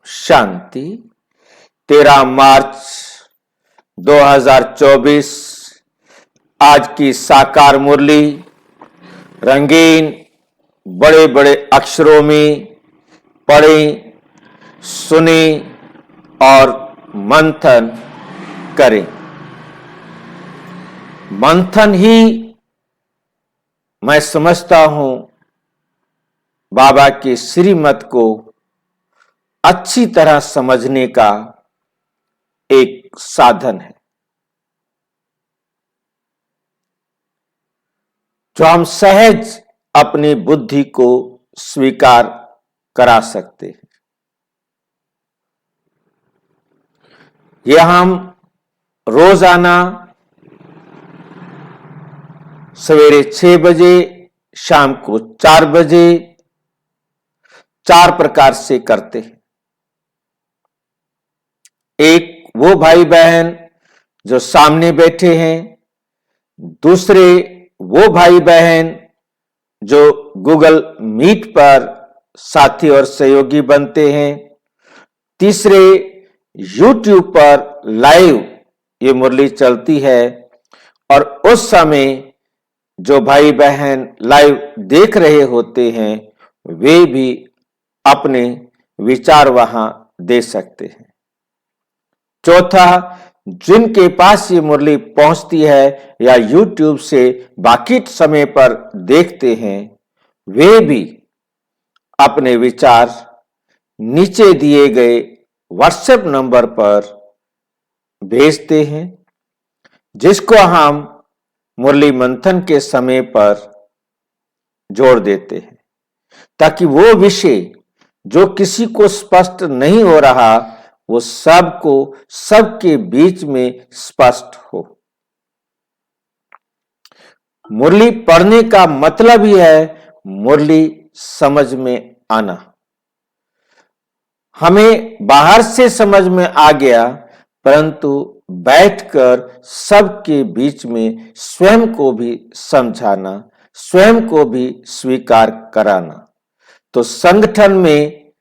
शांति। 13 मार्च 2024 आज की साकार मुरली रंगीन बड़े बड़े अक्षरों में पढ़ी, सुनी और मंथन करें। मंथन ही मैं समझता हूं बाबा के श्रीमत को अच्छी तरह समझने का एक साधन है, जो हम सहज अपनी बुद्धि को स्वीकार करा सकते हैं। यह हम रोजाना सवेरे 6 बजे, शाम को 4 बजे 4 प्रकार से करते हैं। एक वो भाई बहन जो सामने बैठे हैं, दूसरे वो भाई बहन जो गूगल मीट पर साथी और सहयोगी बनते हैं, तीसरे यूट्यूब पर लाइव ये मुरली चलती है और उस समय जो भाई बहन लाइव देख रहे होते हैं वे भी अपने विचार वहां दे सकते हैं। चौथा, जिनके पास ये मुरली पहुंचती है या यूट्यूब से बाकी समय पर देखते हैं, वे भी अपने विचार नीचे दिए गए व्हाट्सएप नंबर पर भेजते हैं, जिसको हम मुरली मंथन के समय पर जोड़ देते हैं, ताकि वो विषय जो किसी को स्पष्ट नहीं हो रहा वो सबको सबके बीच में स्पष्ट हो। मुरली पढ़ने का मतलब ही है मुरली समझ में आना। हमें बाहर से समझ में आ गया, परंतु बैठकर सबके बीच में स्वयं को भी समझाना, स्वयं को भी स्वीकार कराना, तो संगठन में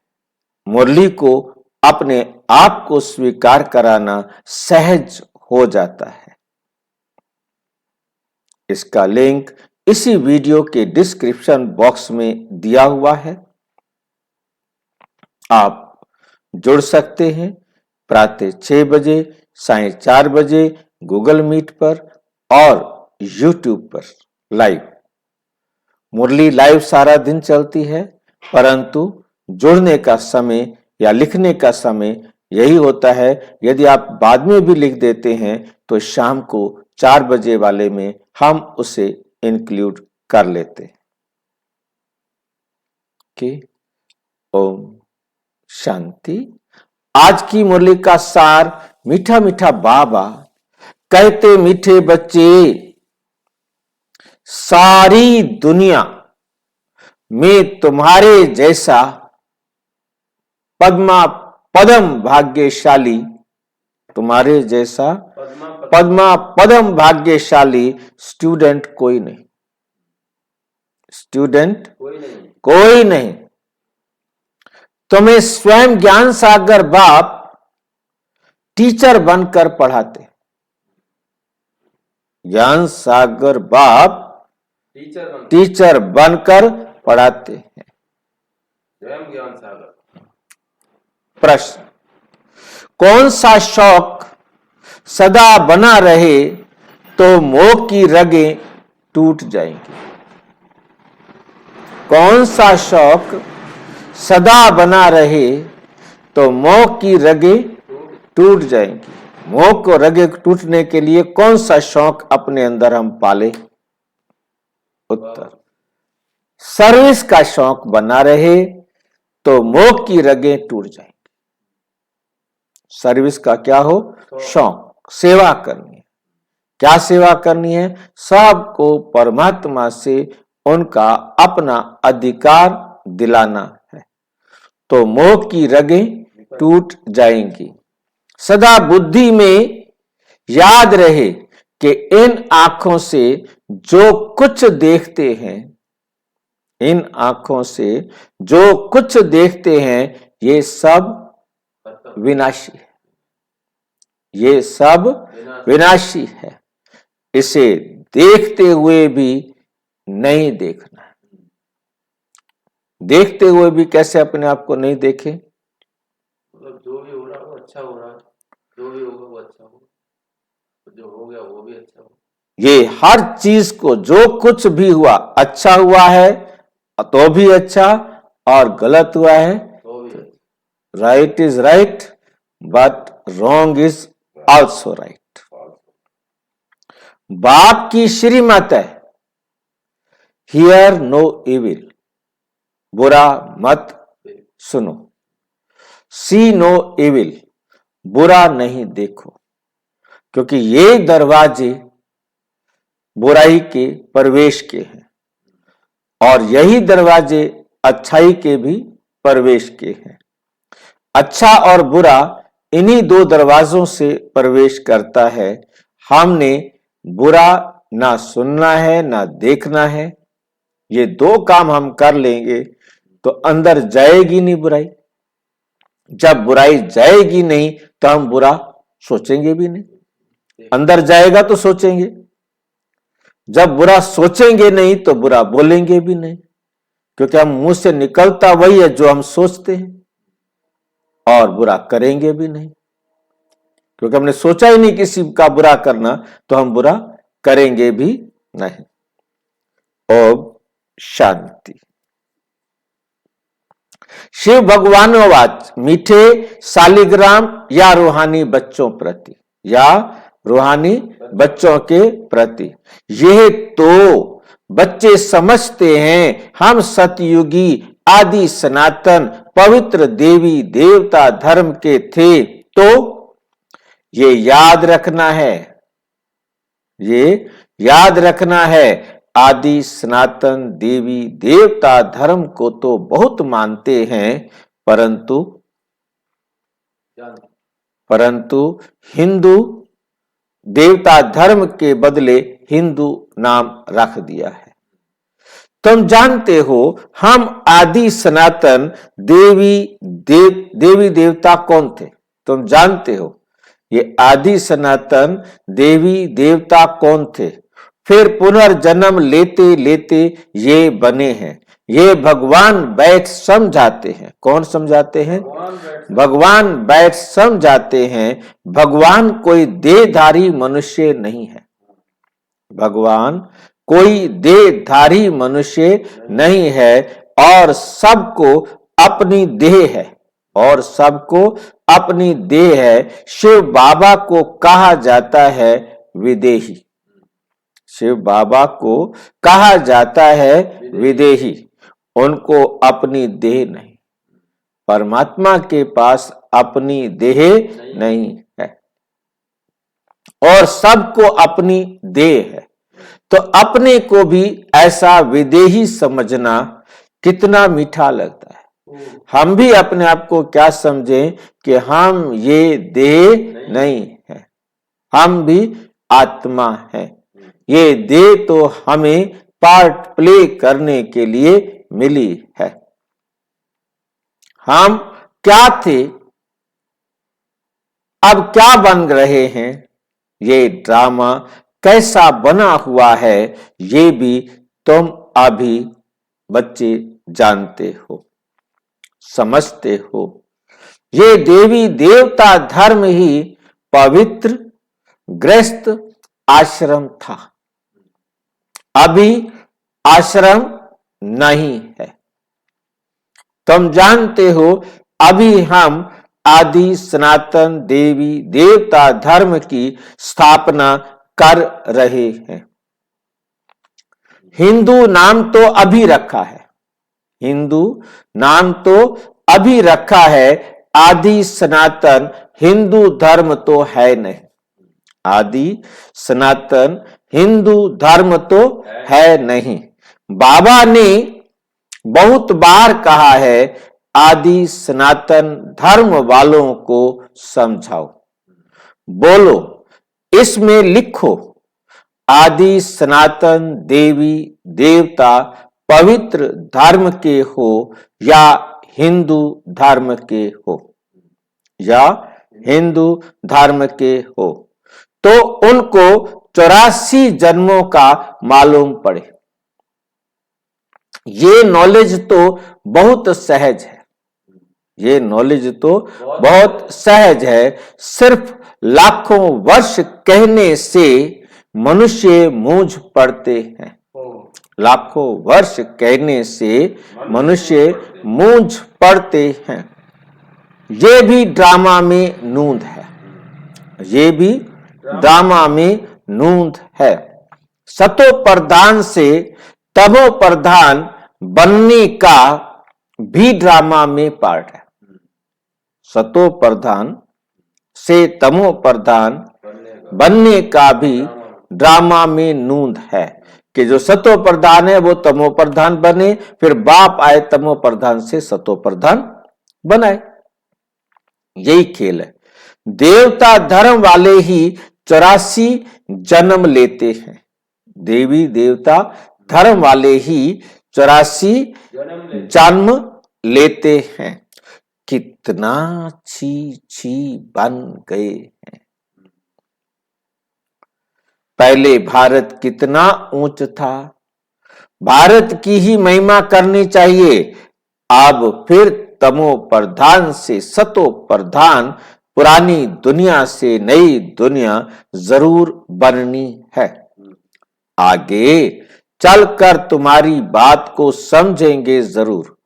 मुरली को अपने आप को स्वीकार कराना सहज हो जाता है। इसका लिंक इसी वीडियो के डिस्क्रिप्शन बॉक्स में दिया हुआ है, आप जुड़ सकते हैं। प्रातः 6 बजे, साढ़े 4 बजे गूगल मीट पर और यूट्यूब पर लाइव। मुरली लाइव सारा दिन चलती है, परंतु जुड़ने का समय या लिखने का समय यही होता है। यदि आप बाद में भी लिख देते हैं तो शाम को 4 बजे वाले में हम उसे इंक्लूड कर लेते हैं। ओम शांति। आज की मुरली का सार, मीठा मीठा बाबा कहते, मीठे बच्चे, सारी दुनिया में तुम्हारे जैसा पद्म भाग्यशाली, तुम्हारे जैसा पद्म भाग्यशाली स्टूडेंट कोई नहीं। स्टूडेंट कोई नहीं। तुम्हें स्वयं ज्ञान सागर बाप टीचर बनकर पढ़ाते। ज्ञान सागर बाप टीचर बनकर पढ़ाते हैं। ज्ञान सागर। प्रश्न, कौन सा शौक सदा बना रहे तो मोह की रगें टूट जाएंगी? कौन सा शौक सदा बना रहे तो मोह की रगें टूट जाएंगी? मोह को रगें टूटने के लिए कौन सा शौक अपने अंदर हम पाले? उत्तर, सर्विस का शौक बना रहे तो मोह की रगें टूट जाएंगी। सर्विस का क्या हो? शौक, सेवा करनी है। क्या सेवा करनी है? सबको परमात्मा से उनका अपना अधिकार दिलाना है, तो मोह की रगें टूट जाएंगी। सदा बुद्धि में याद रहे कि इन आंखों से जो कुछ देखते हैं, इन आंखों से जो कुछ देखते हैं, ये सब विनाशी है, ये सब विनाशी है। इसे देखते हुए भी नहीं देखना है। देखते हुए भी कैसे अपने आप को नहीं देखें? मतलब जो भी हो रहा है वो अच्छा हो रहा है, जो भी होगा वो अच्छा होगा, जो हो गया वो भी अच्छा हो। ये हर चीज को, जो कुछ भी हुआ, अच्छा हुआ है तो भी अच्छा, और गलत हुआ है तो भी अच्छा। Right is right but wrong is also right. बाप की श्रीमत है, हियर नो इविल, बुरा मत सुनो। सी नो इविल, बुरा नहीं देखो, क्योंकि ये दरवाजे बुराई के प्रवेश के हैं और यही दरवाजे अच्छाई के भी प्रवेश के हैं। अच्छा और बुरा इन्हीं दो दरवाजों से प्रवेश करता है। हमने बुरा ना सुनना है ना देखना है। ये दो काम हम कर लेंगे तो अंदर जाएगी नहीं बुराई। जब बुराई जाएगी नहीं तो हम बुरा सोचेंगे भी नहीं। अंदर जाएगा तो सोचेंगे, जब बुरा सोचेंगे नहीं तो बुरा बोलेंगे भी नहीं, क्योंकि हम मुंह से निकलता वही है जो हम सोचते हैं, और बुरा करेंगे भी नहीं, क्योंकि हमने सोचा ही नहीं किसी का बुरा करना, तो हम बुरा करेंगे भी नहीं। ओम शांति। शिव भगवानोवाच, मीठे शालिग्राम या रूहानी बच्चों प्रति, या रूहानी बच्चों के प्रति, यह तो बच्चे समझते हैं हम सतयुगी आदि सनातन पवित्र देवी देवता धर्म के थे, तो ये याद रखना है, ये याद रखना है, आदि सनातन देवी देवता धर्म को तो बहुत मानते हैं, परंतु हिंदू देवता धर्म के बदले हिंदू नाम रख दिया है। तुम जानते हो हम आदि सनातन देवी देवता कौन थे? तुम जानते हो ये आदि सनातन देवी देवता कौन थे? फिर पुनर्जन्म लेते लेते ये बने हैं। ये भगवान बैठ समझाते हैं। कौन समझाते हैं? भगवान बैठ समझाते हैं। भगवान कोई देहधारी मनुष्य नहीं है। भगवान कोई देहधारी मनुष्य नहीं है, और सबको अपनी देह है, और सबको अपनी देह है। शिव बाबा को कहा जाता है विदेही। शिव बाबा को कहा जाता है विदेही। उनको अपनी देह नहीं, परमात्मा के पास अपनी देह नहीं है, और सबको अपनी देह है। तो अपने को भी ऐसा विदेही समझना कितना मीठा लगता है। हम भी अपने आप को क्या समझें कि हम ये देह नहीं है, हम भी आत्मा है। ये देह तो हमें पार्ट प्ले करने के लिए मिली है। हम क्या थे, अब क्या बन रहे हैं, ये ड्रामा कैसा बना हुआ है, ये भी तुम अभी बच्चे जानते हो, समझते हो। ये देवी देवता धर्म ही पवित्र गृहस्थ आश्रम था, अभी आश्रम नहीं है। तुम जानते हो अभी हम आदि सनातन देवी देवता धर्म की स्थापना कर रहे हैं। हिंदू नाम तो अभी रखा है, हिंदू नाम तो अभी रखा है, आदि सनातन हिंदू धर्म तो है नहीं। आदि सनातन हिंदू धर्म तो है नहीं। बाबा ने बहुत बार कहा है आदि सनातन धर्म वालों को समझाओ, बोलो, इसमें लिखो, आदि सनातन देवी देवता पवित्र धर्म के हो या हिंदू धर्म के हो। या हिंदू धर्म के हो तो उनको 84 जन्मों का मालूम पड़े। ये नॉलेज तो बहुत सहज है, ये नॉलेज तो बहुत सहज है। सिर्फ लाखों वर्ष कहने से मनुष्य मूंझ पड़ते हैं। लाखों वर्ष कहने से मनुष्य मूंझ पड़ते हैं। ये भी ड्रामा में नूंद है, ये भी ड्रामा में नूंद है। सतो प्रधान से तमो प्रधान बनने का भी ड्रामा में पार्ट है। सतो प्रधान से तमो प्रधान बनने का भी ड्रामा में नूंद है कि जो सतो प्रधान है वो तमो प्रधान बने, फिर बाप आए तमो प्रधान से सतो प्रधान बनाए। यही खेल है। देवता धर्म वाले ही 84 जन्म लेते हैं। देवी देवता धर्म वाले ही 84 जन्म लेते हैं। कितना छी छी बन गए हैं। पहले भारत कितना ऊंच था, भारत की ही महिमा करनी चाहिए। अब फिर तमो प्रधान से सतो प्रधान, पुरानी दुनिया से नई दुनिया जरूर बननी है। आगे चलकर तुम्हारी बात को समझेंगे जरूर।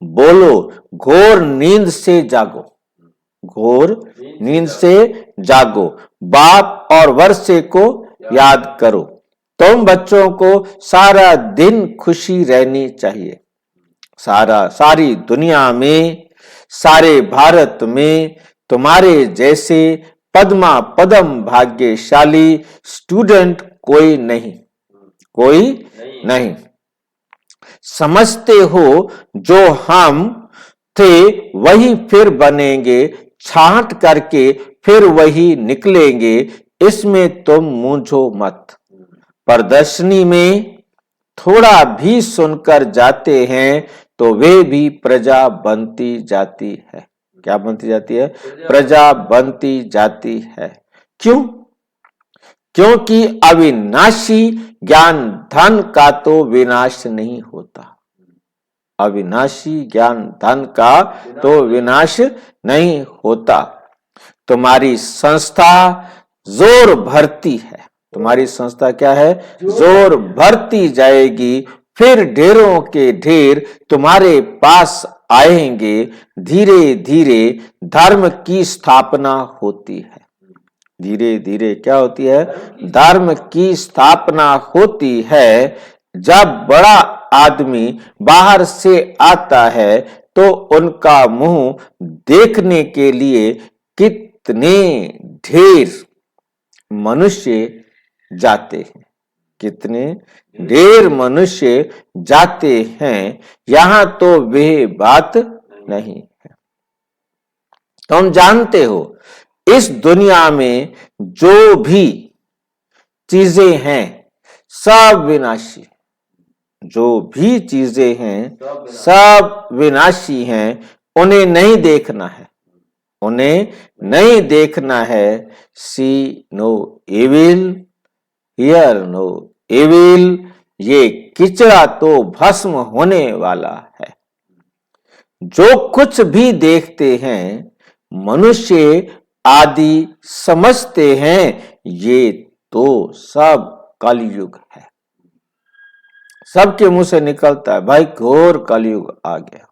बोलो घोर नींद से जागो, घोर नींद से जागो। बाप और वर्षे को याद करो। तुम बच्चों को सारा दिन खुशी रहनी चाहिए। सारी दुनिया में, सारे भारत में तुम्हारे जैसे पद्मा पदम भाग्यशाली स्टूडेंट कोई नहीं, कोई नहीं। समझते हो जो हम थे वही फिर बनेंगे, छांट करके फिर वही निकलेंगे, इसमें तुम मूंझो मत। प्रदर्शनी में थोड़ा भी सुनकर जाते हैं तो वे भी प्रजा बनती जाती है। क्या बनती जाती है? प्रजा बनती जाती है। क्यों? क्योंकि अविनाशी ज्ञान धन का तो विनाश नहीं होता। अविनाशी ज्ञान धन का तो विनाश नहीं होता। तुम्हारी संस्था जोर भरती है, तुम्हारी संस्था क्या है? जोर भरती जाएगी। फिर ढेरों के ढेर तुम्हारे पास आएंगे। धीरे धीरे धर्म की स्थापना होती है। धीरे धीरे क्या होती है? धर्म की स्थापना होती है। जब बड़ा आदमी बाहर से आता है तो उनका मुंह देखने के लिए कितने ढेर मनुष्य जाते हैं, कितने ढेर मनुष्य जाते हैं। यहां तो वे बात नहीं है। तुम जानते हो इस दुनिया में जो भी चीजें हैं सब विनाशी, जो भी चीजें हैं सब विनाशी हैं। उन्हें नहीं देखना है, उन्हें नहीं देखना है। See no evil, hear no evil. ये किचड़ा तो भस्म होने वाला है। जो कुछ भी देखते हैं मनुष्य आदि समझते हैं ये तो सब कलयुग है। सबके मुंह से निकलता है भाई घोर कलयुग आ गया,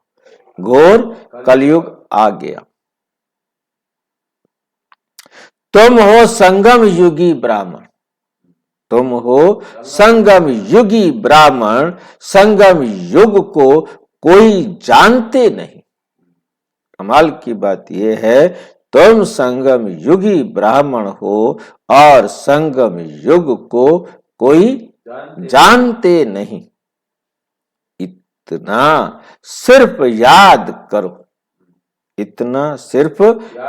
घोर कलयुग आ गया। तुम हो संगम युगी ब्राह्मण, तुम हो संगम युगी ब्राह्मण। संगम युग को कोई जानते नहीं। कमाल की बात यह है तुम संगम युगी ब्राह्मण हो और संगम युग को कोई जानते नहीं। इतना सिर्फ याद करो, इतना सिर्फ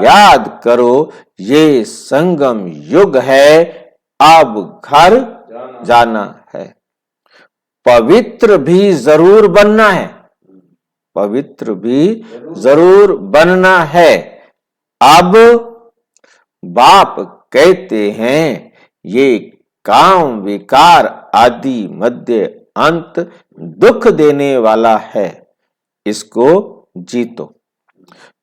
याद करो। ये संगम युग है, अब घर जाना है। पवित्र भी जरूर बनना है, पवित्र भी जरूर बनना है। अब बाप कहते हैं ये काम विकार आदि मध्य अंत दुख देने वाला है, इसको जीतो।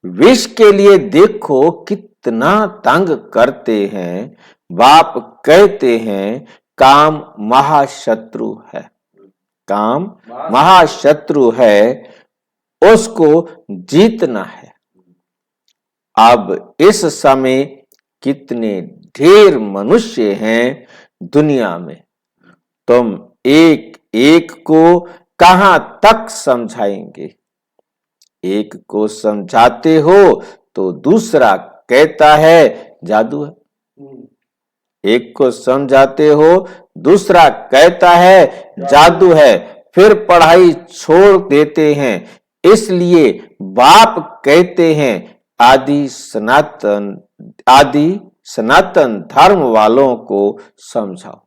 विष के लिए देखो कितना तंग करते हैं। बाप कहते हैं काम महाशत्रु है, काम महाशत्रु है, उसको जीतना है। अब इस समय कितने ढेर मनुष्य हैं दुनिया में, तुम एक एक को कहां तक समझाएंगे? एक को समझाते हो तो दूसरा कहता है जादू है, एक को समझाते हो दूसरा कहता है जादू है, फिर पढ़ाई छोड़ देते हैं। इसलिए बाप कहते हैं आदि सनातन धर्म वालों को समझाओ।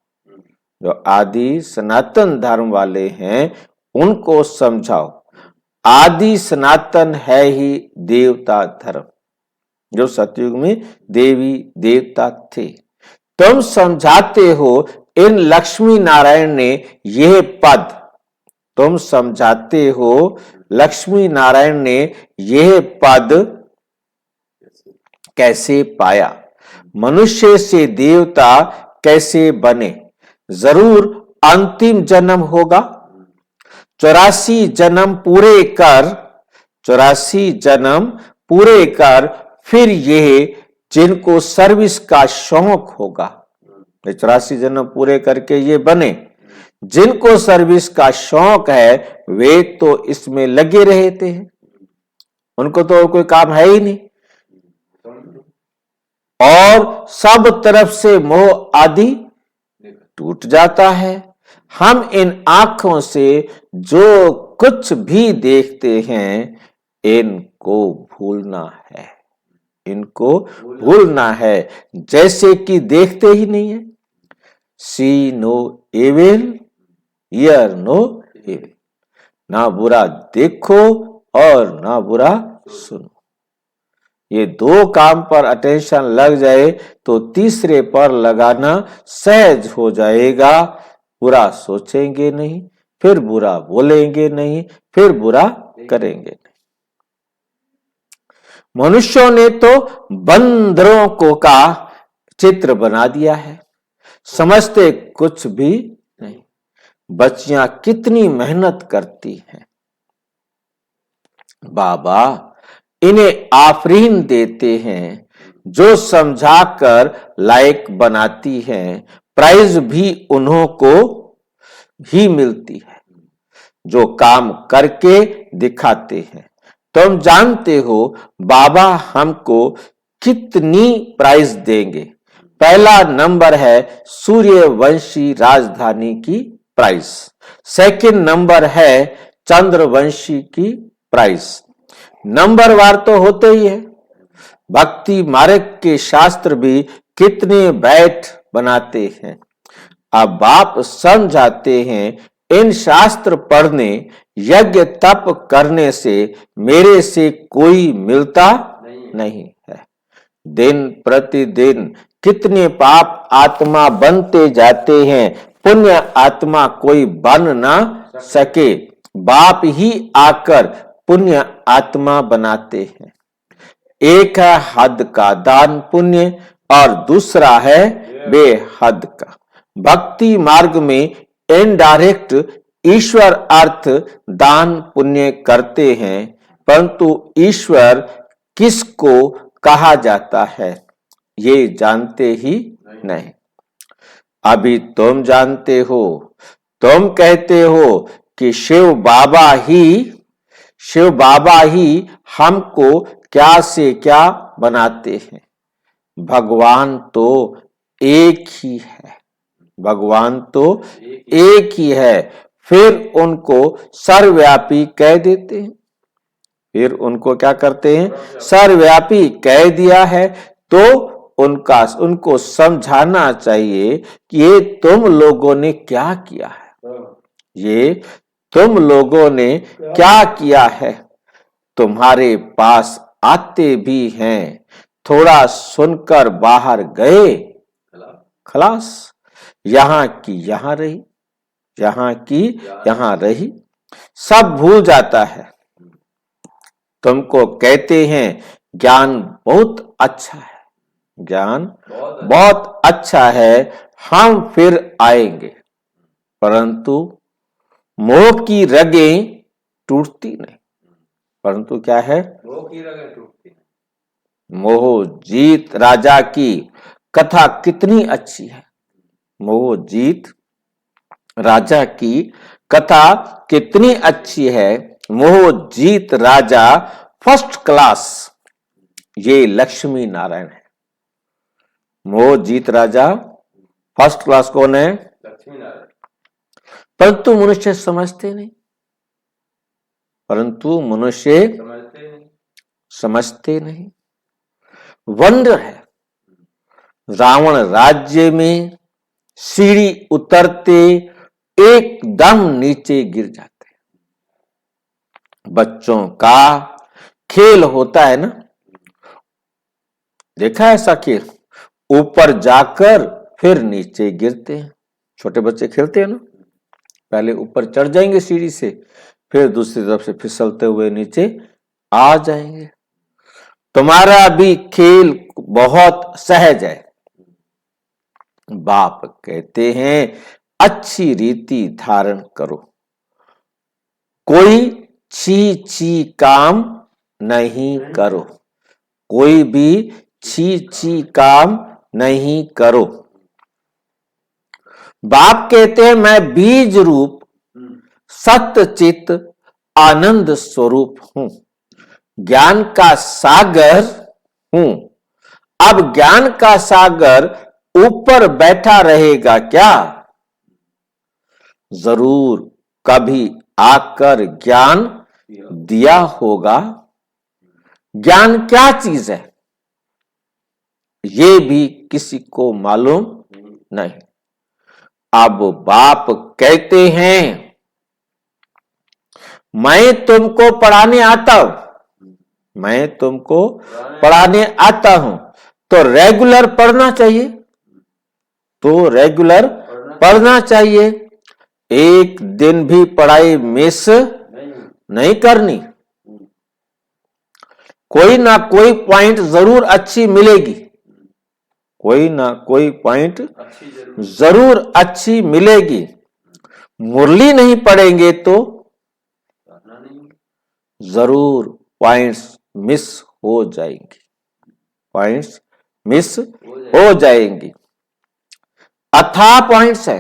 जो आदि सनातन धर्म वाले हैं उनको समझाओ। आदि सनातन है ही देवता धर्म, जो सतयुग में देवी देवता थे। तुम समझाते हो इन लक्ष्मी नारायण ने यह पद, तुम समझाते हो लक्ष्मी नारायण ने यह पद कैसे पाया, मनुष्य से देवता कैसे बने। जरूर अंतिम जन्म होगा। 84 जन्म पूरे कर, 84 जन्म पूरे कर, फिर यह जिनको सर्विस का शौक होगा, 84 जन्म पूरे करके ये बने। जिनको सर्विस का शौक है वे तो इसमें लगे रहते हैं, उनको तो कोई काम है ही नहीं, और सब तरफ से मोह आदि टूट जाता है। हम इन आंखों से जो कुछ भी देखते हैं इनको भूलना है, इनको भूलना है, जैसे कि देखते ही नहीं है। See no evil, hear no evil, ना बुरा देखो और ना बुरा सुनो। ये दो काम पर अटेंशन लग जाए तो तीसरे पर लगाना सहज हो जाएगा। बुरा सोचेंगे नहीं, फिर बुरा बोलेंगे नहीं, फिर बुरा करेंगे नहीं। मनुष्यों ने तो बंदरों को का चित्र बना दिया है, समझते कुछ भी नहीं। बच्चियां कितनी मेहनत करती हैं, बाबा इन्हें आफरीन देते हैं, जो समझाकर लायक बनाती हैं, प्राइज भी उन्हों को ही मिलती है जो काम करके दिखाते हैं। तुम जानते हो बाबा हमको कितनी प्राइज देंगे। पहला नंबर है सूर्यवंशी राजधानी की प्राइज, सेकंड नंबर है चंद्रवंशी की प्राइज। नंबरवार तो होते ही है। भक्ति मार्ग के शास्त्र भी कितने बैठ बनाते हैं। अब बाप समझाते हैं इन शास्त्र पढ़ने यज्ञ तप करने से मेरे से कोई मिलता नहीं है। दिन प्रतिदिन कितने पाप आत्मा बनते जाते हैं, पुण्य आत्मा कोई बन ना सके। बाप ही आकर पुण्य आत्मा बनाते हैं। एक है हद का दान पुण्य और दूसरा है बेहद का। भक्ति मार्ग में इनडायरेक्ट ईश्वर अर्थ दान पुण्य करते हैं, परंतु ईश्वर किसको कहा जाता है ये जानते ही नहीं। अभी तुम जानते हो, तुम कहते हो कि शिव बाबा ही हमको क्या से क्या बनाते हैं। भगवान तो एक ही है, भगवान तो एक ही है, फिर उनको सर्वव्यापी कह देते हैं। फिर उनको क्या करते हैं, सर्वव्यापी कह दिया है तो उनको समझाना चाहिए कि ये तुम लोगों ने क्या किया है, ये तुम लोगों ने क्या किया है। तुम्हारे पास आते भी हैं थोड़ा सुनकर बाहर गए, खिलाफ खलास। यहां की यहां रही, यहां की यहां रही, सब भूल जाता है। तुमको कहते हैं ज्ञान बहुत अच्छा है, ज्ञान बहुत बहुत अच्छा है, हम फिर आएंगे, परंतु मोह की रगें टूटती नहीं। परंतु क्या है? मोह की रगें टूटती हैं। मोह जीत राजा की कथा कितनी अच्छी है। मोह जीत राजा की कथा कितनी अच्छी है। मोह जीत राजा फर्स्ट क्लास, ये लक्ष्मी नारायण है। मोह जीत राजा फर्स्ट क्लास कौन है? लक्ष्मी नारायण। परंतु मनुष्य समझते नहीं, परंतु मनुष्य समझते नहीं। समझते नहीं। वंडर है, रावण राज्य में सीढ़ी उतरते एकदम नीचे गिर जाते हैं। बच्चों का खेल होता है ना, देखा है ऐसा खेल? ऊपर जाकर फिर नीचे गिरते हैं। छोटे बच्चे खेलते हैं ना, पहले ऊपर चढ़ जाएंगे सीढ़ी से, फिर दूसरी तरफ से फिसलते हुए नीचे आ जाएंगे। तुम्हारा भी खेल बहुत सहज है। बाप कहते हैं अच्छी रीति धारण करो, कोई छी छी काम नहीं करो, कोई भी छी छी काम नहीं करो। बाप कहते हैं मैं बीज रूप सत्य चित आनंद स्वरूप हूं, ज्ञान का सागर हूं। अब ज्ञान का सागर ऊपर बैठा रहेगा क्या? जरूर कभी आकर ज्ञान दिया होगा। ज्ञान क्या चीज है ये भी किसी को मालूम नहीं। अब बाप कहते हैं मैं तुमको पढ़ाने आता हूं, मैं तुमको पढ़ाने आता हूं, तो रेगुलर पढ़ना चाहिए, तो रेगुलर पढ़ना चाहिए। एक दिन भी पढ़ाई मिस नहीं करनी, कोई ना कोई पॉइंट जरूर अच्छी मिलेगी, कोई ना कोई पॉइंट जरूर अच्छी मिलेगी। मुरली नहीं पढ़ेंगे तो जरूर पॉइंट्स मिस हो जाएंगी, पॉइंट्स मिस हो जाएंगी। अथाह पॉइंट्स है,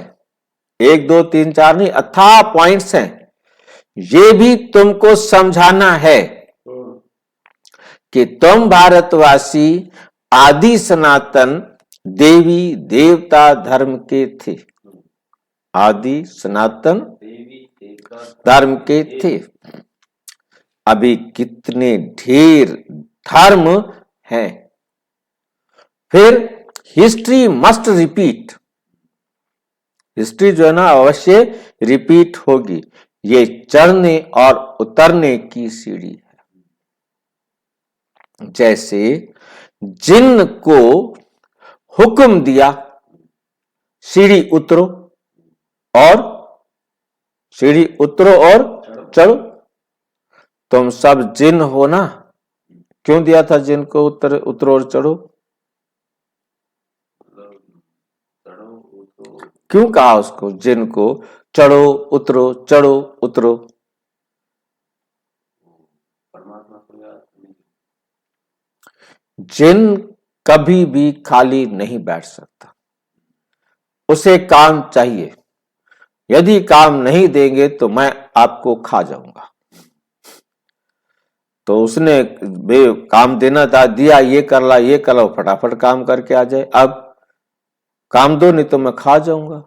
1 2 3 4 नहीं, अथाह पॉइंट्स हैं। ये भी तुमको समझाना है कि तुम भारतवासी आदि सनातन देवी देवता धर्म के थे, आदि सनातन धर्म के थे। अभी कितने ढेर धर्म हैं। फिर हिस्ट्री मस्ट रिपीट, हिस्ट्री जो है ना अवश्य रिपीट होगी। ये चढ़ने और उतरने की सीढ़ी है। जैसे जिन को हुक्म दिया सीढ़ी उतरो और सीढ़ी उतरो और चढ़ो, तुम सब जिन हो ना, क्यों दिया था जिन को उतरो और चढ़ो? क्यों कहा उसको जिन को चढ़ो उतरो चढ़ो उतरो? जिन कभी भी खाली नहीं बैठ सकता, उसे काम चाहिए। यदि काम नहीं देंगे तो मैं आपको खा जाऊंगा। तो उसने काम देना था, दिया, ये कर ला ये कर ला, फटाफट काम करके आ जाए। अब काम दो नहीं तो मैं खा जाऊंगा।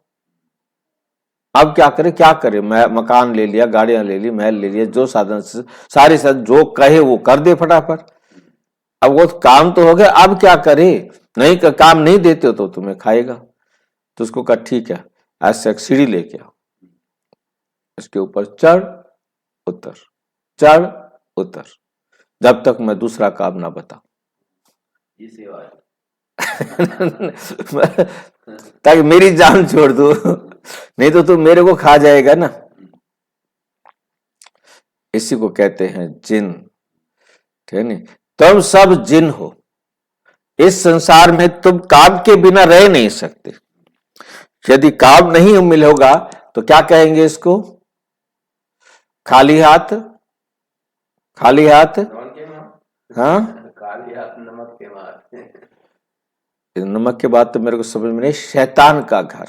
अब क्या करे, क्या करे? मैं मकान ले लिया, गाड़ियां ले ली, महल ले लिया, जो साधन सारे साधन जो कहे वो कर दे फटाफट। अब वो काम तो हो गया, अब क्या करे? नहीं काम नहीं देते हो तो तुम्हें खाएगा। तो उसको कहा ठीक है, ऐसे एक सीढ़ी लेके आओ, इसके ऊपर चढ़ उतर, चढ़ उतर, जब तक मैं दूसरा काम ना बताऊं। ये सेवा है। ताकि मेरी जान छोड़ दो, नहीं तो तू मेरे को खा जाएगा ना। इसी को कहते हैं जिन, ठीक है नहीं। तुम सब जिन हो, इस संसार में तुम काम के बिना रह नहीं सकते। यदि काम नहीं मिलेगा तो क्या कहेंगे इसको? खाली हाथ, खाली हाथ। नमक के मार, हाँ, खाली हाथ नमक के मार। नमक के बाद तो मेरे को समझ में नहीं, शैतान का घर।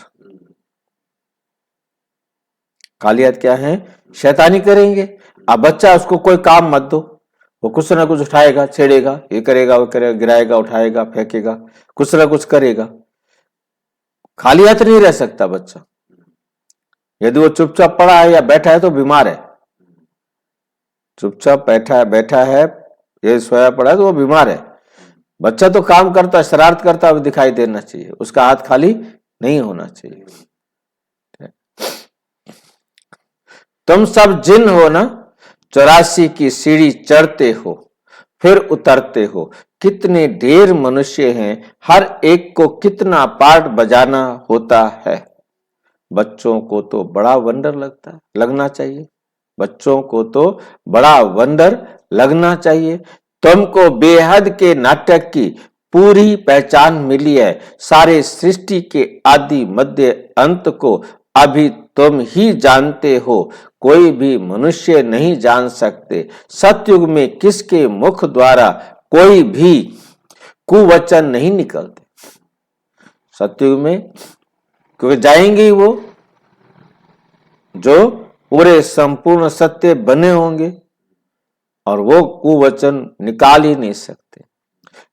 खाली हाथ क्या है? शैतानी करेंगे। अब बच्चा, उसको कोई काम मत दो, वो कुछ ना कुछ उठाएगा, छेड़ेगा, ये करेगा, वो करेगा, गिराएगा, उठाएगा, फेंकेगा, कुछ ना कुछ करेगा। खाली हाथ नहीं रह सकता बच्चा। यदि वो चुपचाप पड़ा है या बैठा है तो बीमार है। चुपचाप बैठा है, ये सोया पड़ा है तो वो बीमार है। बच्चा तो काम करता, शरारत करता हुआ दिखाई देना चाहिए, उसका हाथ खाली नहीं होना चाहिए। तुम सब जिन हो ना, 84 की सीढ़ी चढ़ते हो फिर उतरते हो। कितने ढेर मनुष्य हैं, हर एक को कितना पार्ट बजाना होता है। बच्चों को तो बड़ा वंडर लगना चाहिए। बच्चों को तो बड़ा वंडर लगना चाहिए। तुमको बेहद के नाटक की पूरी पहचान मिली है। सारे सृष्टि के आदि मध्य अंत को अभी तुम ही जानते हो, कोई भी मनुष्य नहीं जान सकते। सतयुग में किसके मुख द्वारा कोई भी कुवचन नहीं निकलते। सतयुग में क्योंकि जाएंगे ही वो जो पूरे संपूर्ण सत्य बने होंगे, और वो कुवचन निकाल ही नहीं सकते।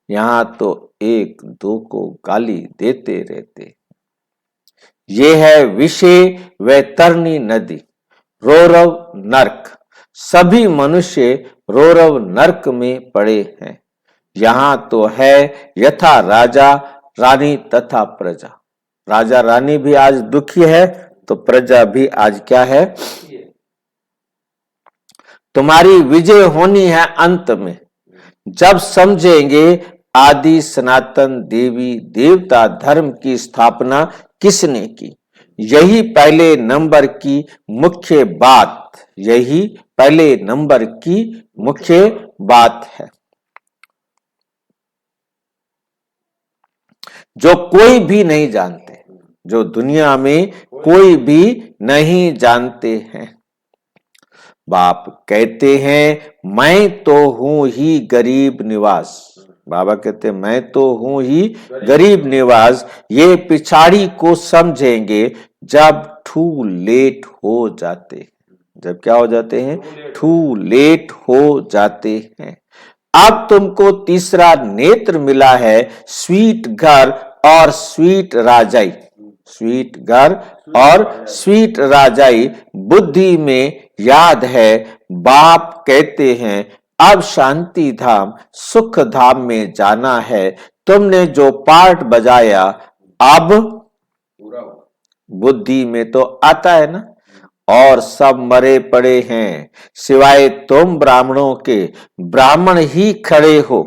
यहां तो एक दो को गाली देते रहते। ये है विषय वैतरणी नदी, रौरव नरक। सभी मनुष्य रौरव नरक में पड़े हैं। यहां तो है यथा राजा रानी तथा प्रजा। राजा रानी भी आज दुखी है तो प्रजा भी आज क्या है? तुम्हारी विजय होनी है अंत में, जब समझेंगे आदि सनातन देवी देवता धर्म की स्थापना किसने की। यही पहले नंबर की मुख्य बात, यही पहले नंबर की मुख्य बात है, जो कोई भी नहीं जानते, जो दुनिया में कोई भी नहीं जानते हैं। बाप कहते हैं मैं तो हूं ही गरीब निवास। बाबा कहते हैं मैं तो हूं ही गरीब निवास। ये पिछाड़ी को समझेंगे जब टू लेट हो जाते। जब क्या हो जाते हैं? टू लेट हो जाते हैं। अब तुमको तीसरा नेत्र मिला है, स्वीट घर और स्वीट राजाई। स्वीट घर और स्वीट राजाई बुद्धि में याद है। बाप कहते हैं अब शांति धाम सुख धाम में जाना है। तुमने जो पार्ट बजाया अब बुद्धि में तो आता है ना। और सब मरे पड़े हैं सिवाय तुम ब्राह्मणों के। ब्राह्मण ही खड़े हो,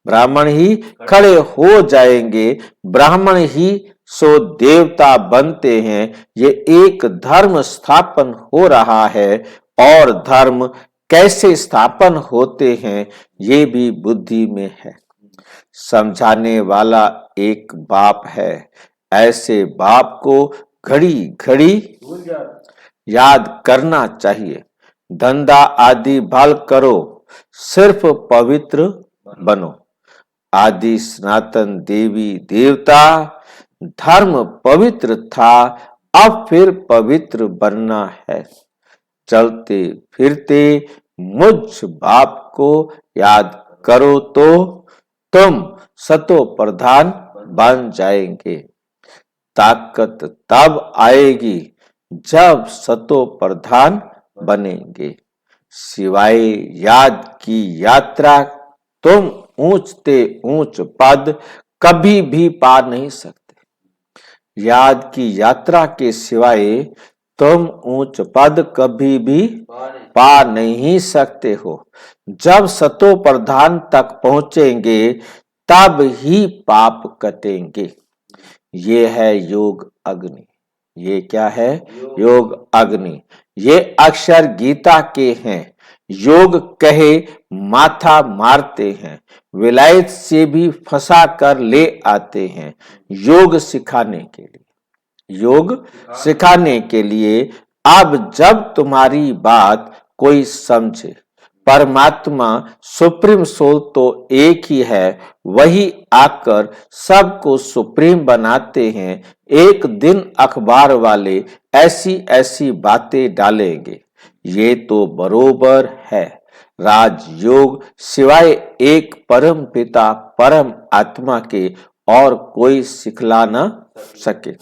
ब्राह्मण ही खड़े हो जाएंगे। ब्राह्मण ही सो देवता बनते हैं। ये एक धर्म स्थापन हो रहा है, और धर्म कैसे स्थापन होते हैं ये भी बुद्धि में है। समझाने वाला एक बाप है। ऐसे बाप को घड़ी घड़ी याद करना चाहिए। धंधा आदि भल करो, सिर्फ पवित्र बनो। आदि सनातन देवी देवता धर्म पवित्र था, अब फिर पवित्र बनना है। चलते फिरते मुझ बाप को याद करो तो तुम सतो प्रधान बन जाएंगे। ताकत तब आएगी जब सतो प्रधान बनेंगे। सिवाय याद की यात्रा तुम ऊंचते ऊंच पद कभी भी पा नहीं सकते। याद की यात्रा के सिवाय तुम ऊंच पद कभी भी पा नहीं सकते हो। जब सतो प्रधान तक पहुंचेंगे तब ही पाप कटेंगे। ये है योग अग्नि। ये क्या है? योग अग्नि। ये अक्षर गीता के हैं। योग कहे माथा मारते हैं, विलायत से भी फंसा कर ले आते हैं योग सिखाने के लिए। योग सिखाने के लिए। अब जब तुम्हारी बात कोई समझे, परमात्मा सुप्रीम सोल तो एक ही है, वही आकर सबको सुप्रीम बनाते हैं। एक दिन अखबार वाले ऐसी ऐसी बातें डालेंगे, ये तो बरोबर है। राजयोग सिवाय एक परम पिता परम आत्मा के और कोई सिखला न सके।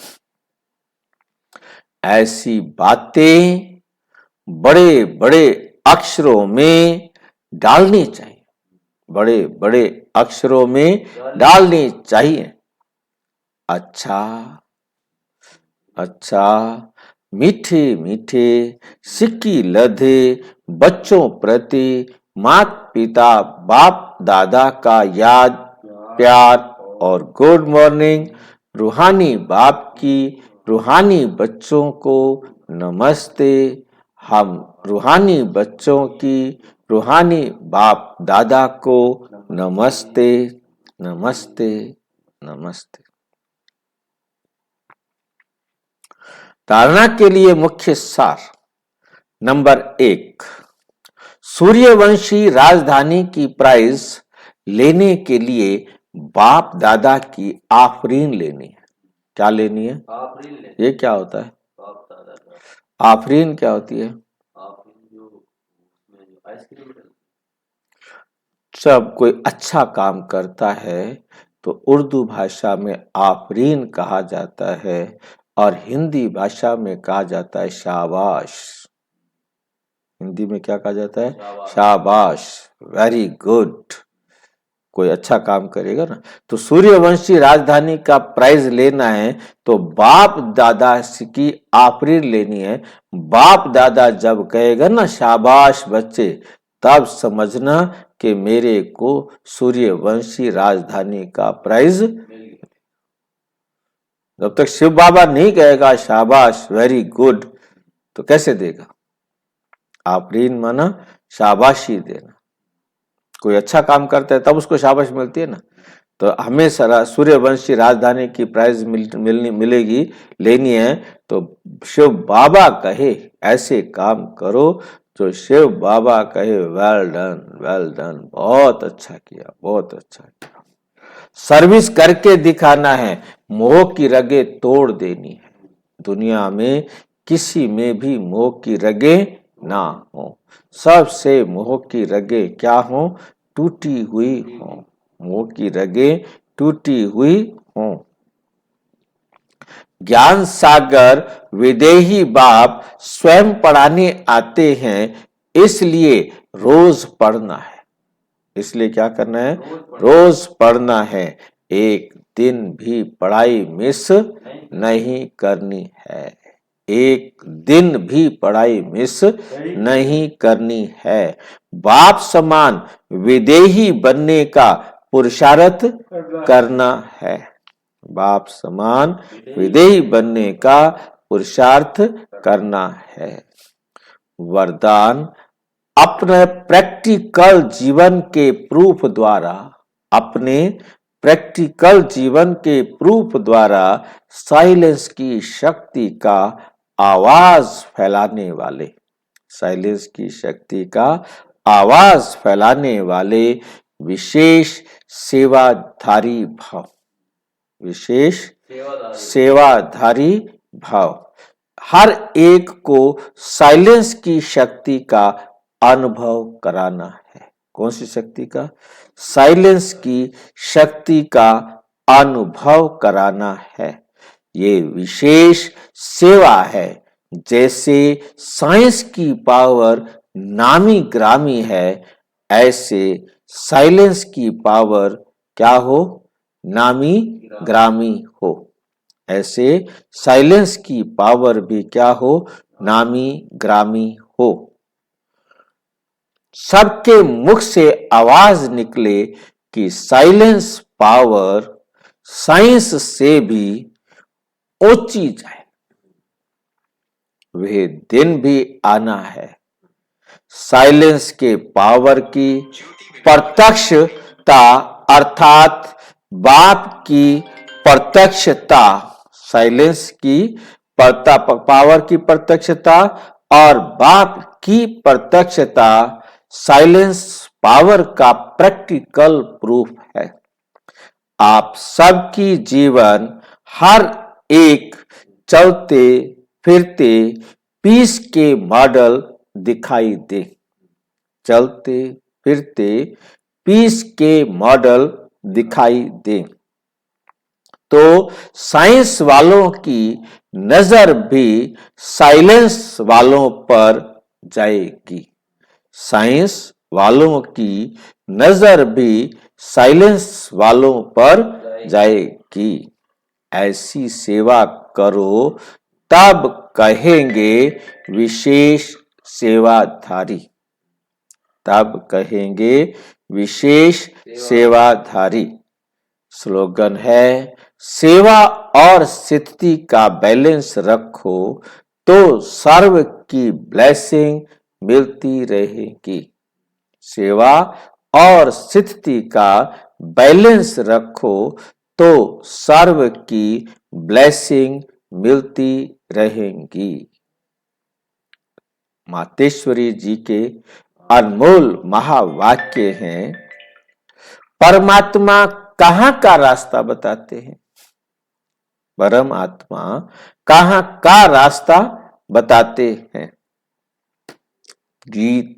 ऐसी बातें बड़े बड़े अक्षरों में डालनी चाहिए, बड़े बड़े अक्षरों में डालनी चाहिए। अच्छा अच्छा, मीठे मीठे सिक्की लधे बच्चों प्रति माता पिता बाप दादा का याद प्यार और गुड मॉर्निंग। रूहानी बाप की रूहानी बच्चों को नमस्ते। हम रूहानी बच्चों की रूहानी बाप दादा को नमस्ते नमस्ते नमस्ते। धारणा के लिए मुख्य सार। नंबर 1, सूर्यवंशी राजधानी की प्राइज लेने के लिए बाप दादा की आफरीन लेनी है। क्या लेनी है? ये क्या होता है? आफरीन क्या होती है? जब कोई अच्छा काम करता है तो उर्दू भाषा में आफरीन कहा जाता है और हिंदी भाषा में कहा जाता है शाबाश। हिंदी में क्या कहा जाता है? शाबाश, वेरी गुड। कोई अच्छा काम करेगा ना, तो सूर्यवंशी राजधानी का प्राइज लेना है तो बाप दादा की आफरीन लेनी है। बाप दादा जब कहेगा ना शाबाश बच्चे, तब समझना कि मेरे को सूर्यवंशी राजधानी का प्राइज। जब तक शिव बाबा नहीं कहेगा शाबाश वेरी गुड, तो कैसे देगा? आफरीन माना शाबाशी देना। कोई अच्छा काम करता है तब उसको शाबाश मिलती है ना। तो हमें सूर्यवंशी राजधानी की प्राइज मिलेगी, लेनी है तो शिव बाबा कहे ऐसे काम करो जो शिव बाबा कहे वेल डन, बहुत अच्छा किया, बहुत अच्छा किया। सर्विस करके दिखाना है, मोह की रगे तोड़ देनी है। दुनिया में किसी में भी मोह की रगे ना हो, सबसे मोह की रगे क्या हो? टूटी हुई हो। मोह की रगे टूटी हुई हो। ज्ञान सागर विदेही बाप स्वयं पढ़ाने आते हैं, इसलिए रोज पढ़ना है। इसलिए क्या करना है? रोज पढ़ना है। एक दिन भी पढ़ाई मिस नहीं करनी है। एक दिन भी पढ़ाई मिस नहीं करनी है। बाप समान विदेही बनने का पुरुषार्थ करना है। बाप समान विदेही बनने का पुरुषार्थ करना है। वरदान अपने प्रैक्टिकल जीवन के प्रूफ द्वारा, अपने प्रैक्टिकल जीवन के प्रूफ द्वारा साइलेंस की शक्ति का आवाज फैलाने वाले, साइलेंस की शक्ति का आवाज फैलाने वाले विशेष सेवाधारी भाव, विशेष सेवाधारी भाव। हर एक को साइलेंस की शक्ति का अनुभव कराना है। कौन सी शक्ति का? साइलेंस की शक्ति का अनुभव कराना है। ये विशेष सेवा है। जैसे साइंस की पावर नामी ग्रामी है, ऐसे साइलेंस की पावर क्या हो? नामी ग्रामी हो। ऐसे साइलेंस की पावर भी क्या हो? नामी ग्रामी हो। सबके मुख से आवाज निकले कि साइलेंस पावर साइंस से भी ऊंची जाए, वह दिन भी आना है। साइलेंस के पावर की प्रत्यक्षता अर्थात बाप की प्रत्यक्षता, साइलेंस की पावर की प्रत्यक्षता और बाप की प्रत्यक्षता साइलेंस पावर का प्रैक्टिकल प्रूफ है। आप सबकी जीवन हर एक चलते फिरते पीस के मॉडल दिखाई दे, चलते फिरते पीस के मॉडल दिखाई दे, तो साइंस वालों की नजर भी साइलेंस वालों पर जाएगी, साइंस वालों की नजर भी साइलेंस वालों पर जाएगी। ऐसी सेवा करो तब कहेंगे विशेष सेवाधारी, तब कहेंगे विशेष सेवाधारी। स्लोगन है, सेवा और स्थिति का बैलेंस रखो तो सर्व की ब्लेसिंग मिलती रहेगी। सेवा और स्थिति का बैलेंस रखो तो सर्व की ब्लेसिंग मिलती रहेंगी। मातेश्वरी जी के अनमोल महावाक्य हैं। परमात्मा कहाँ का रास्ता बताते हैं? परमात्मा कहाँ का रास्ता बताते हैं? गीत,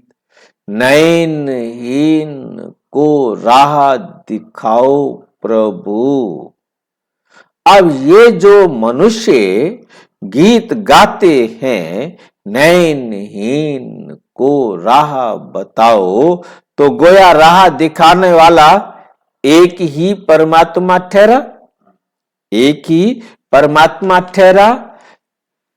नयनहीन को राह दिखाओ प्रभु। अब ये जो मनुष्य गीत गाते हैं, नयनहीन को राह बताओ, तो गोया राह दिखाने वाला एक ही परमात्मा ठहरा, एक ही परमात्मा ठहरा।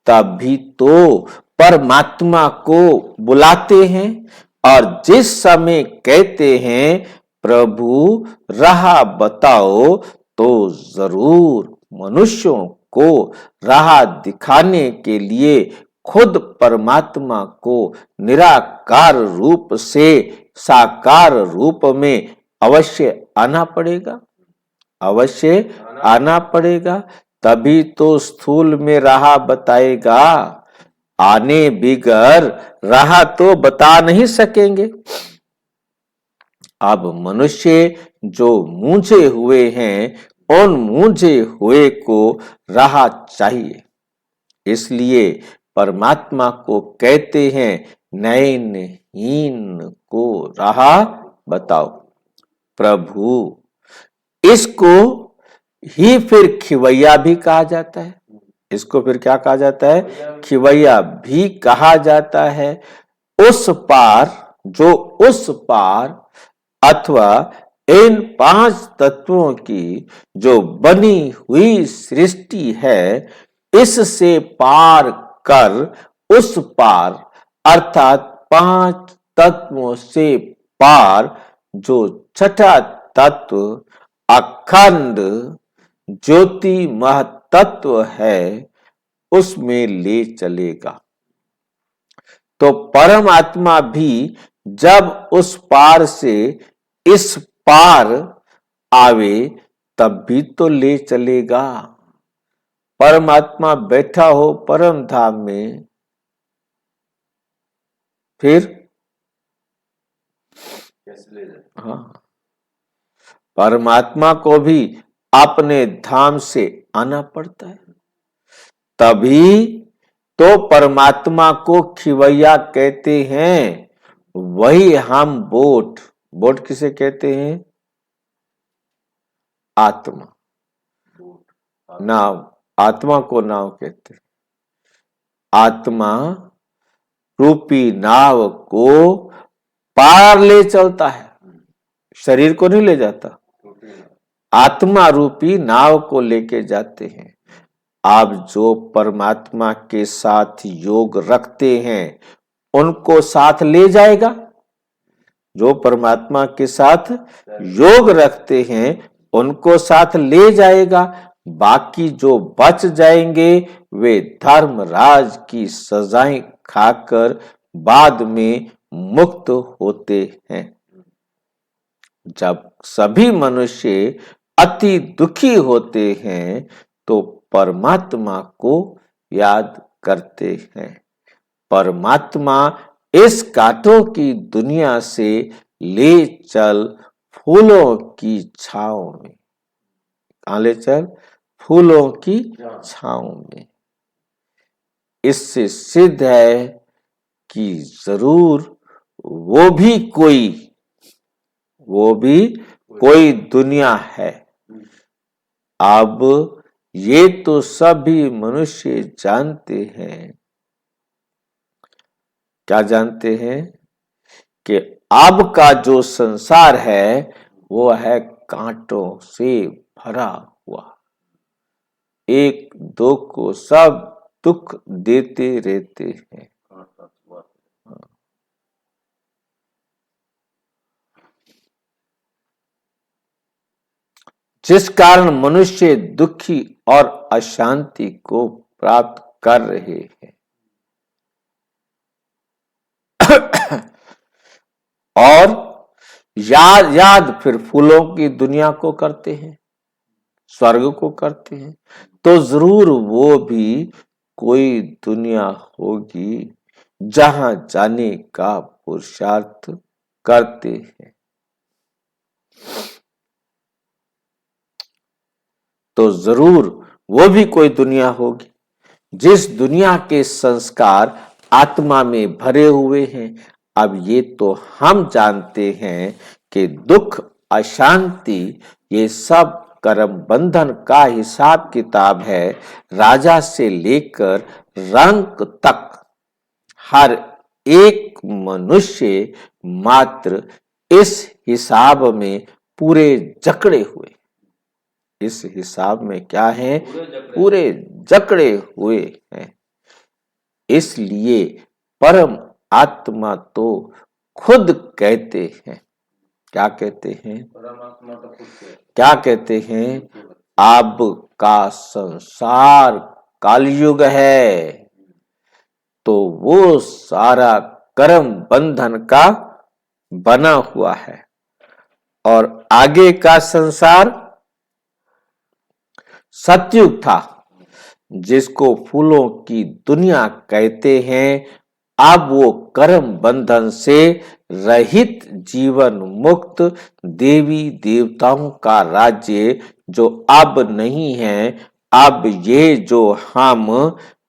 तभी तो परमात्मा को बुलाते हैं और जिस समय कहते हैं प्रभु राह बताओ, तो जरूर मनुष्यों को राह दिखाने के लिए खुद परमात्मा को निराकार रूप से साकार रूप में अवश्य आना पड़ेगा, अवश्य आना पड़ेगा। तभी तो स्थूल में राह बताएगा, आने बिगर राह तो बता नहीं सकेंगे। अब मनुष्य जो मूंझे हुए हैं, उन मूंझे हुए को राह चाहिए, इसलिए परमात्मा को कहते हैं नयनहीन को राह बताओ प्रभु। इसको ही फिर खिवैया भी कहा जाता है, इसको फिर क्या कहा जाता है? खिवैया भी कहा जाता है। उस पार, जो उस पार अथवा इन 5 तत्वों की जो बनी हुई सृष्टि है, इससे पार कर उस पार अर्थात 5 तत्वों से पार जो छठा तत्व अखंड ज्योति महतत्व है, उसमें ले चलेगा। तो परमात्मा भी जब उस पार से इस पार आवे, तब भी तो ले चलेगा। परमात्मा बैठा हो परम धाम में, फिर हाँ, परमात्मा को भी अपने धाम से आना पड़ता है। तभी तो परमात्मा को खिवैया कहते हैं। वही हम बोट, बोट किसे कहते हैं? आत्मा, नाव, आत्मा को नाव कहते हैं। आत्मा रूपी नाव को पार ले चलता है, शरीर को नहीं ले जाता, आत्मा रूपी नाव को लेके जाते हैं। आप जो परमात्मा के साथ योग रखते हैं, उनको साथ ले जाएगा। जो परमात्मा के साथ योग रखते हैं, उनको साथ ले जाएगा। बाकी जो बच जाएंगे वे धर्मराज की सजाएं खाकर बाद में मुक्त होते हैं। जब सभी मनुष्य अति दुखी होते हैं तो परमात्मा को याद करते हैं। परमात्मा इस कांटों की दुनिया से ले चल फूलों की छांव में। कहां ले चल? फूलों की छांव में। इससे सिद्ध है कि जरूर वो भी कोई दुनिया है। अब ये तो सभी मनुष्य जानते हैं। क्या जानते हैं? कि अब का जो संसार है वो है कांटों से भरा हुआ। एक दो को सब दुख देते रहते हैं। जिस कारण मनुष्य दुखी और अशांति को प्राप्त कर रहे हैं। और याद फिर फूलों की दुनिया को करते हैं, स्वर्ग को करते हैं। तो जरूर वो भी कोई दुनिया होगी जहां जाने का पुरुषार्थ करते हैं। तो जरूर वो भी कोई दुनिया होगी जिस दुनिया के संस्कार आत्मा में भरे हुए हैं। अब ये तो हम जानते हैं कि दुख, अशांति ये सब कर्म बंधन का हिसाब किताब है। राजा से लेकर रंक तक हर एक मनुष्य मात्र इस हिसाब में पूरे जकड़े हुए। इस हिसाब में क्या है? पूरे जकड़े हुए हैं। इसलिए परम आत्मा तो खुद कहते हैं। क्या कहते हैं? परमात्मा तो खुद से क्या कहते हैं? अब का संसार कलयुग है। तो वो सारा कर्म बंधन का बना हुआ है। और आगे का संसार सतयुग था जिसको फूलों की दुनिया कहते हैं। अब वो कर्म बंधन से रहित जीवन मुक्त देवी देवताओं का राज्य जो अब नहीं है। अब ये जो हम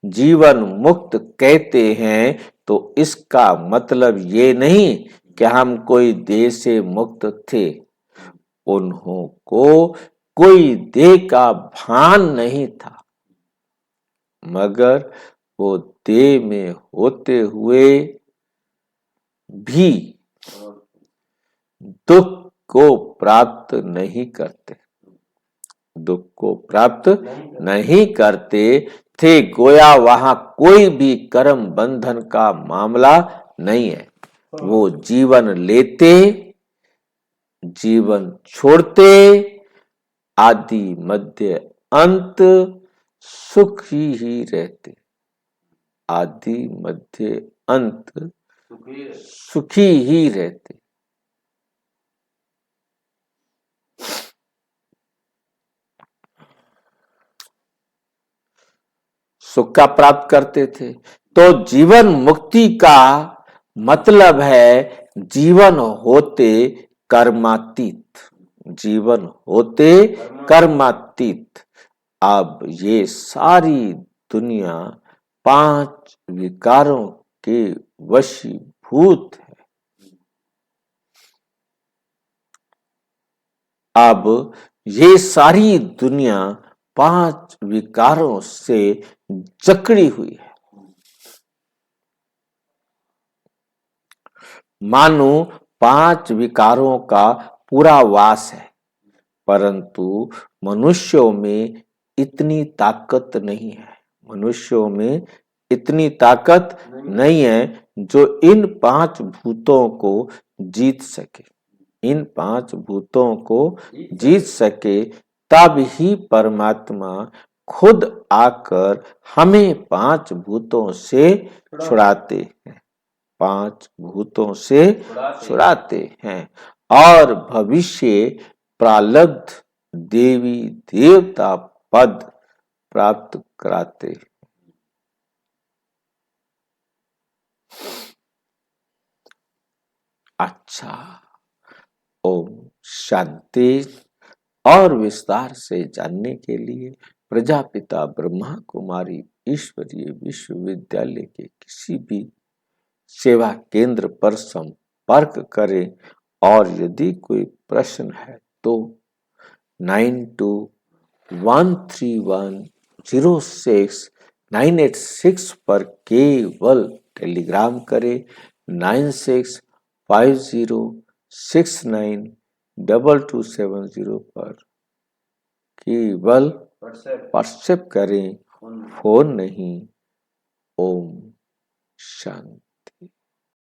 जीवन मुक्त कहते हैं तो इसका मतलब ये नहीं कि हम कोई देह से मुक्त थे। उन्हों को कोई देह का भान नहीं था, मगर वो देह में होते हुए भी दुख को प्राप्त नहीं करते। दुख को प्राप्त नहीं करते थे। गोया वहां कोई भी कर्म बंधन का मामला नहीं है। वो जीवन लेते, जीवन छोड़ते, आदि मध्य अंत सुखी ही रहते। आदि मध्य अंत सुखी ही रहते। सुख का प्राप्त करते थे। तो जीवन मुक्ति का मतलब है जीवन होते कर्मातीत। जीवन होते कर्मातीत। अब ये सारी दुनिया 5 विकारों के वशीभूत है। अब ये सारी दुनिया 5 विकारों से जकड़ी हुई है। मानो 5 विकारों का पूरा वास है, परंतु मनुष्यों में इतनी ताकत नहीं है। मनुष्यों में इतनी ताकत नहीं है जो इन 5 भूतों को जीत सके। इन 5 भूतों को जीत सके, तब ही परमात्मा खुद आकर हमें 5 भूतों से छुड़ाते हैं, 5 भूतों से छुड़ाते हैं और भविष्य प्रारब्ध देवी देवता पद प्राप्त कराते हैं। अच्छा, ओम शांति। और विस्तार से जानने के लिए प्रजापिता ब्रह्मा कुमारी ईश्वरीय विश्वविद्यालय के किसी भी सेवा केंद्र पर संपर्क करें और यदि कोई प्रश्न है तो 9213106986 पर केवल टेलीग्राम करें, 9650692270 पर केवल व्हाट्सएप करें, फोन नहीं। ओम शांति।